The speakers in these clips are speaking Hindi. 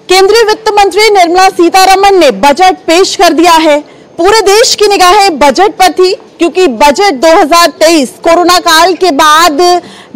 केंद्रीय वित्त मंत्री निर्मला सीतारमण ने बजट पेश कर दिया है। पूरे देश की निगाहें बजट पर थी क्योंकि बजट 2023 कोरोना काल के बाद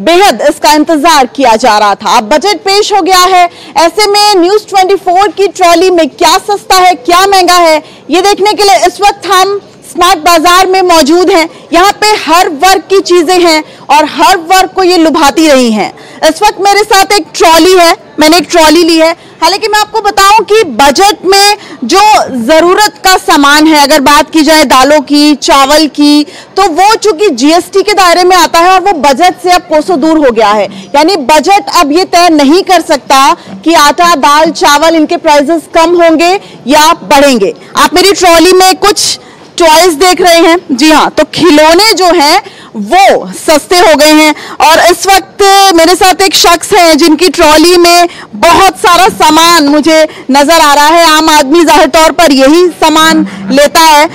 बेहद इसका इंतजार किया जा रहा था। अब बजट पेश हो गया है। ऐसे में न्यूज 24 की ट्रॉली में क्या सस्ता है, क्या महंगा है, ये देखने के लिए इस वक्त हम स्मार्ट बाजार में मौजूद हैं। यहाँ पे हर वर्ग की चीजें हैं और हर वर्ग को ये लुभाती रही हैं। इस वक्त मेरे साथ एक ट्रॉली है, मैंने एक ट्रॉली ली है। हालांकि मैं आपको बताऊं कि बजट में जो जरूरत का सामान है, अगर बात की जाए दालों की, चावल की, तो वो चूंकि जीएसटी के दायरे में आता है और वो बजट से अब कोसों दूर हो गया है। यानी बजट अब ये तय नहीं कर सकता कि आटा, दाल, चावल इनके प्राइसेस कम होंगे या बढ़ेंगे। आप मेरी ट्रॉली में कुछ टॉयज देख रहे हैं। जी हाँ, तो खिलौने जो हैं वो सस्ते हो गए हैं। और इस वक्त मेरे साथ एक शख्स है जिनकी ट्रॉली में बहुत सारा सामान मुझे नजर आ रहा है। आम आदमी जाहिर तौर पर यही सामान लेता है।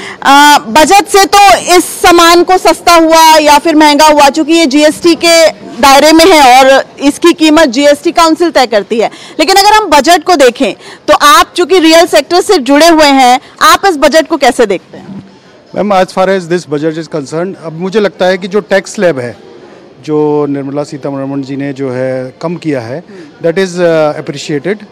बजट से तो इस सामान को सस्ता हुआ या फिर महंगा हुआ, चूंकि ये जीएसटी के दायरे में है और इसकी कीमत जीएसटी काउंसिल तय करती है। लेकिन अगर हम बजट को देखें तो आप चूंकि रियल सेक्टर से जुड़े हुए हैं, आप इस बजट को कैसे देखते हैं? Ma'am, as far as this budget is concern, अब मुझे लगता है कि जो टैक्स स्लैब है जो निर्मला सीतारमण जी ने जो है कम किया है, दैट इज़ अप्रिशिएटेड।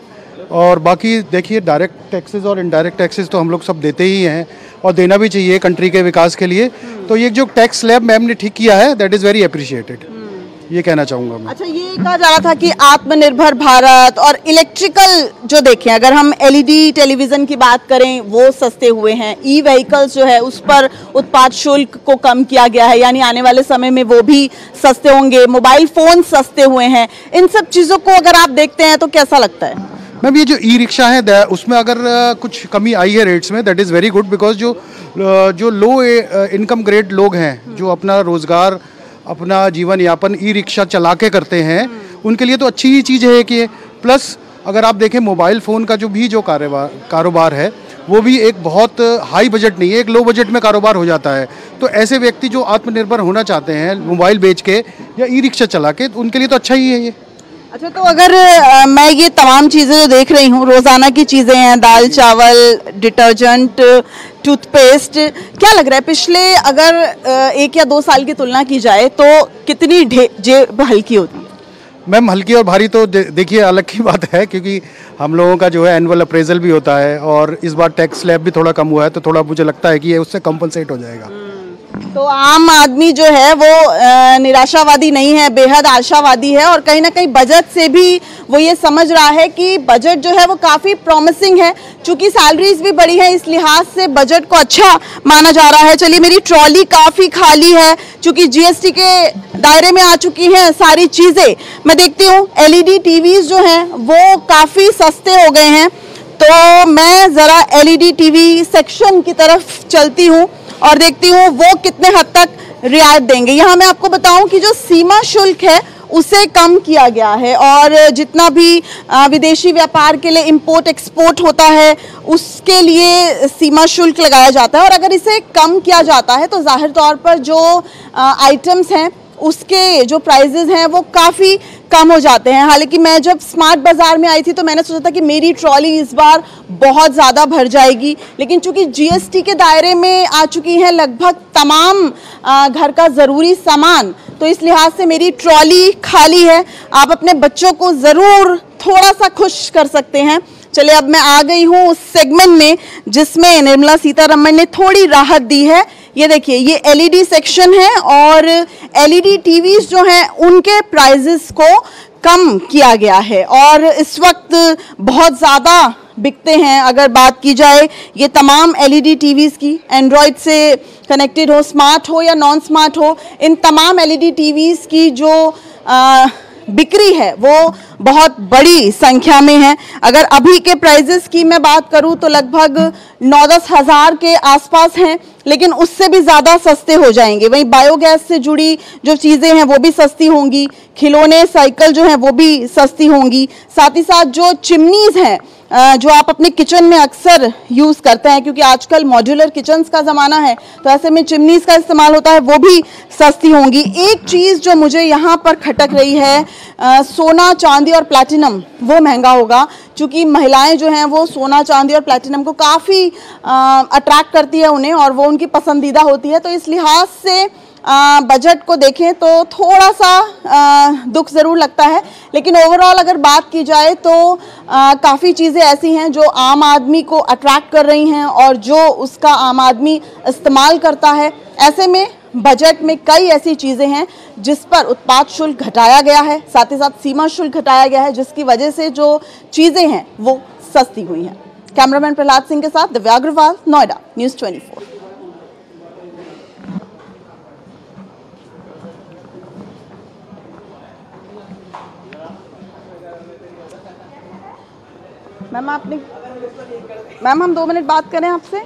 और बाकी देखिए, डायरेक्ट टैक्सेस और इनडायरेक्ट टैक्सेस तो हम लोग सब देते ही हैं और देना भी चाहिए कंट्री के विकास के लिए। तो ये जो टैक्स स्लैब मैम ने ठीक किया है, दैट इज़ वेरी अप्रिशिएटेड, ये कहना चाहूँगा मैं। अच्छा, ये कहा जा रहा था कि आत्मनिर्भर भारत और इलेक्ट्रिकल जो देखें, अगर हम एलईडी टेलीविजन की बात करें वो सस्ते हुए हैं। ई व्हीकल्स जो है उस पर उत्पाद शुल्क को कम किया गया है, यानी आने वाले समय में वो भी सस्ते होंगे। मोबाइल फोन सस्ते हुए हैं। इन सब चीज़ों को अगर आप देखते हैं तो कैसा लगता है? मैम, ये जो ई रिक्शा है उसमें अगर कुछ कमी आई है रेट्स में, that is very good, because जो लो इनकम ग्रेड लोग हैं जो अपना रोज़गार, अपना जीवन यापन ई रिक्शा चला के करते हैं, उनके लिए तो अच्छी ही चीज़ है कि प्लस अगर आप देखें मोबाइल फ़ोन का जो कारोबार है वो भी एक बहुत हाई बजट नहीं है, एक लो बजट में कारोबार हो जाता है। तो ऐसे व्यक्ति जो आत्मनिर्भर होना चाहते हैं मोबाइल बेच के या ई रिक्शा चला के, तो उनके लिए तो अच्छा ही है ये। अच्छा, तो अगर मैं ये तमाम चीज़ें जो देख रही हूँ, रोज़ाना की चीज़ें हैं, दाल, चावल, डिटर्जेंट, टूथपेस्ट, क्या लग रहा है पिछले अगर 1 या 2 साल की तुलना की जाए तो कितनी जेब हल्की होती है? मैम, हल्की और भारी तो देखिए अलग की बात है, क्योंकि हम लोगों का जो है एनुअल अप्रेजल भी होता है और इस बार टैक्स स्लैब भी थोड़ा कम हुआ है, तो थोड़ा मुझे लगता है कि ये उससे कंपनसेट हो जाएगा। तो आम आदमी जो है वो निराशावादी नहीं है, बेहद आशावादी है और कहीं ना कहीं बजट से भी वो ये समझ रहा है कि बजट जो है वो काफ़ी प्रॉमिसिंग है। चूंकि सैलरीज भी बढ़ी है, इस लिहाज से बजट को अच्छा माना जा रहा है। चलिए, मेरी ट्रॉली काफ़ी खाली है, चूंकि जीएसटी के दायरे में आ चुकी हैं सारी चीज़ें। मैं देखती हूँ एलईडी टीवीज जो हैं वो काफ़ी सस्ते हो गए हैं। तो मैं ज़रा एलईडी टीवी सेक्शन की तरफ चलती हूँ और देखती हूँ वो कितने हद तक रियायत देंगे। यहाँ मैं आपको बताऊं कि जो सीमा शुल्क है उसे कम किया गया है और जितना भी विदेशी व्यापार के लिए इंपोर्ट एक्सपोर्ट होता है उसके लिए सीमा शुल्क लगाया जाता है। और अगर इसे कम किया जाता है तो जाहिर तौर पर जो आइटम्स हैं उसके जो प्राइजेस हैं वो काफ़ी कम हो जाते हैं। हालांकि मैं जब स्मार्ट बाज़ार में आई थी तो मैंने सोचा था कि मेरी ट्रॉली इस बार बहुत ज़्यादा भर जाएगी, लेकिन चूंकि जीएसटी के दायरे में आ चुकी हैं लगभग तमाम घर का ज़रूरी सामान, तो इस लिहाज से मेरी ट्रॉली खाली है। आप अपने बच्चों को ज़रूर थोड़ा सा खुश कर सकते हैं। चलिए, अब मैं आ गई हूँ उस सेगमेंट में जिसमें निर्मला सीतारमण ने थोड़ी राहत दी है। ये देखिए, ये एलईडी सेक्शन है और एलईडी टीवीज जो हैं उनके प्राइजेस को कम किया गया है और इस वक्त बहुत ज़्यादा बिकते हैं। अगर बात की जाए ये तमाम एलईडी टीवीज की, एंड्रॉयड से कनेक्टेड हो, स्मार्ट हो या नॉन स्मार्ट हो, इन तमाम एलईडी टीवीज की जो बिक्री है वो बहुत बड़ी संख्या में है। अगर अभी के प्राइजेस की मैं बात करूं तो लगभग 9-10 हज़ार के आसपास हैं, लेकिन उससे भी ज़्यादा सस्ते हो जाएंगे। वहीं बायोगैस से जुड़ी जो चीज़ें हैं वो भी सस्ती होंगी, खिलौने, साइकिल जो हैं वो भी सस्ती होंगी। साथ ही साथ जो चिमनीज़ हैं जो आप अपने किचन में अक्सर यूज़ करते हैं, क्योंकि आजकल मॉड्यूलर किचन्स का ज़माना है तो ऐसे में चिमनीज़ का इस्तेमाल होता है, वो भी सस्ती होंगी। एक चीज़ जो मुझे यहाँ पर खटक रही है सोना, चांदी और प्लैटिनम वो महंगा होगा, क्योंकि महिलाएं जो हैं वो सोना, चांदी और प्लैटिनम को काफ़ी अट्रैक्ट करती है उन्हें, और वो उनकी पसंदीदा होती है। तो इस लिहाज से बजट को देखें तो थोड़ा सा दुख ज़रूर लगता है, लेकिन ओवरऑल अगर बात की जाए तो काफ़ी चीज़ें ऐसी हैं जो आम आदमी को अट्रैक्ट कर रही हैं और जो उसका आम आदमी इस्तेमाल करता है। ऐसे में बजट में कई ऐसी चीज़ें हैं जिस पर उत्पाद शुल्क घटाया गया है, साथ ही साथ सीमा शुल्क घटाया गया है, जिसकी वजह से जो चीज़ें हैं वो सस्ती हुई हैं। कैमरामैन प्रहलाद सिंह के साथ दिव्या अग्रवाल, नोएडा, न्यूज़ 24। मैम हम 2 मिनट बात करें आपसे।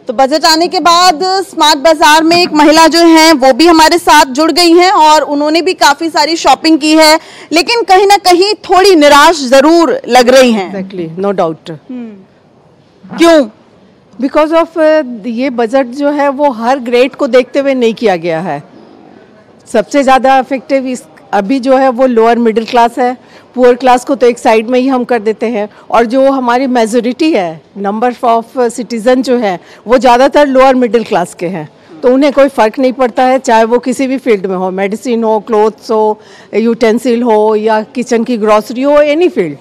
तो बजट आने के बाद स्मार्ट बाजार में एक महिला जो हैं वो भी हमारे साथ जुड़ गई हैं और उन्होंने भी काफी सारी शॉपिंग की है, लेकिन कहीं ना कहीं थोड़ी निराश जरूर लग रही हैं। Exactly, no doubt. क्यों? बिकॉज ऑफ ये बजट जो है वो हर ग्रेड को देखते हुए नहीं किया गया है। सबसे ज़्यादा इफेक्टिव इस अभी जो है वो लोअर मिडिल क्लास है, पुअर क्लास को तो एक साइड में ही हम कर देते हैं, और जो हमारी मेजोरिटी है, नंबर ऑफ सिटीज़न जो है वो ज़्यादातर लोअर मिडिल क्लास के हैं, तो उन्हें कोई फ़र्क नहीं पड़ता है, चाहे वो किसी भी फील्ड में हो, मेडिसिन हो, क्लोथ्स हो, यूटेंसिल हो या किचन की ग्रॉसरी हो, एनी फील्ड।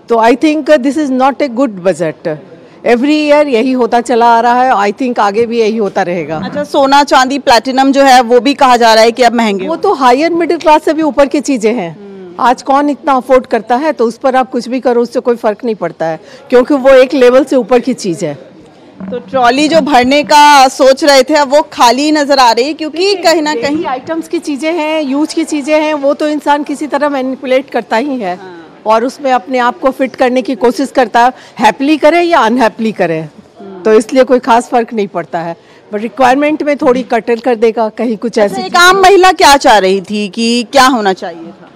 तो I think this is not a good budget. Every year यही होता चला आ रहा है, आई थिंक आगे भी यही होता रहेगा। अच्छा, सोना, चांदी, प्लैटिनम जो है वो भी कहा जा रहा है कि अब महंगे, वो तो हायर मिडिल क्लास से भी ऊपर की चीज़ें हैं। आज कौन इतना अफोर्ड करता है, तो उस पर आप कुछ भी करो उससे कोई फ़र्क नहीं पड़ता है, क्योंकि वो एक लेवल से ऊपर की चीज़ है। तो ट्रॉली जो भरने का सोच रहे थे अब वो खाली नजर आ रही है, क्योंकि कहीं ना कहीं आइटम्स की चीज़ें हैं, यूज की चीज़ें हैं, वो तो इंसान किसी तरह मैनिपुलेट करता ही है और उसमें अपने आप को फिट करने की कोशिश करता है, हैप्पीली करे या अनहैप्पीली करे, तो इसलिए कोई खास फर्क नहीं पड़ता है। बट रिक्वायरमेंट में थोड़ी कटर कर देगा कहीं कुछ ऐसे। एक आम महिला क्या चाह रही थी कि क्या होना चाहिए था?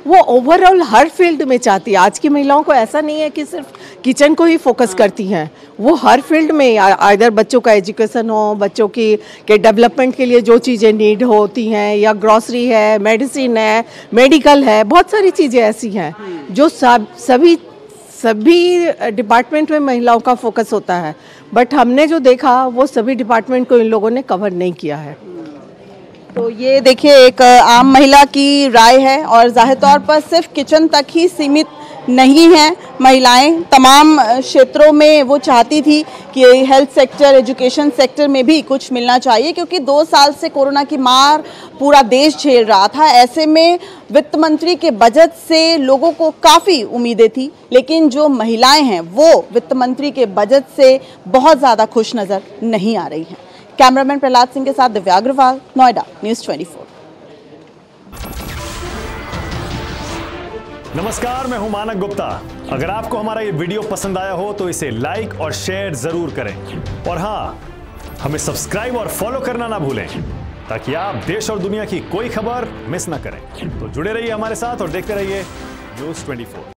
वो ओवरऑल हर फील्ड में चाहती है। आज की महिलाओं को ऐसा नहीं है कि सिर्फ किचन को ही फोकस करती हैं, वो हर फील्ड में, आइदर बच्चों का एजुकेशन हो, बच्चों की के डेवलपमेंट के लिए जो चीज़ें नीड होती हैं, या ग्रॉसरी है, मेडिसिन है, मेडिकल है, बहुत सारी चीज़ें ऐसी हैं जो सभी डिपार्टमेंट में महिलाओं का फोकस होता है, बट हमने जो देखा वो सभी डिपार्टमेंट को इन लोगों ने कवर नहीं किया है। तो ये देखिए एक आम महिला की राय है, और जाहिर तौर पर सिर्फ किचन तक ही सीमित नहीं है महिलाएं, तमाम क्षेत्रों में वो चाहती थी कि हेल्थ सेक्टर, एजुकेशन सेक्टर में भी कुछ मिलना चाहिए, क्योंकि 2 साल से कोरोना की मार पूरा देश झेल रहा था। ऐसे में वित्त मंत्री के बजट से लोगों को काफ़ी उम्मीदें थी, लेकिन जो महिलाएं हैं वो वित्त मंत्री के बजट से बहुत ज़्यादा खुश नज़र नहीं आ रही हैं। कैमरामैन प्रहलाद सिंह के साथ दिव्या अग्रवाल, नोएडा, न्यूज़ 24। नमस्कार, मैं हूं मानक गुप्ता। अगर आपको हमारा ये वीडियो पसंद आया हो तो इसे लाइक और शेयर जरूर करें, और हाँ, हमें सब्सक्राइब और फॉलो करना ना भूलें, ताकि आप देश और दुनिया की कोई खबर मिस ना करें। तो जुड़े रहिए हमारे साथ और देखते रहिए न्यूज़ 24।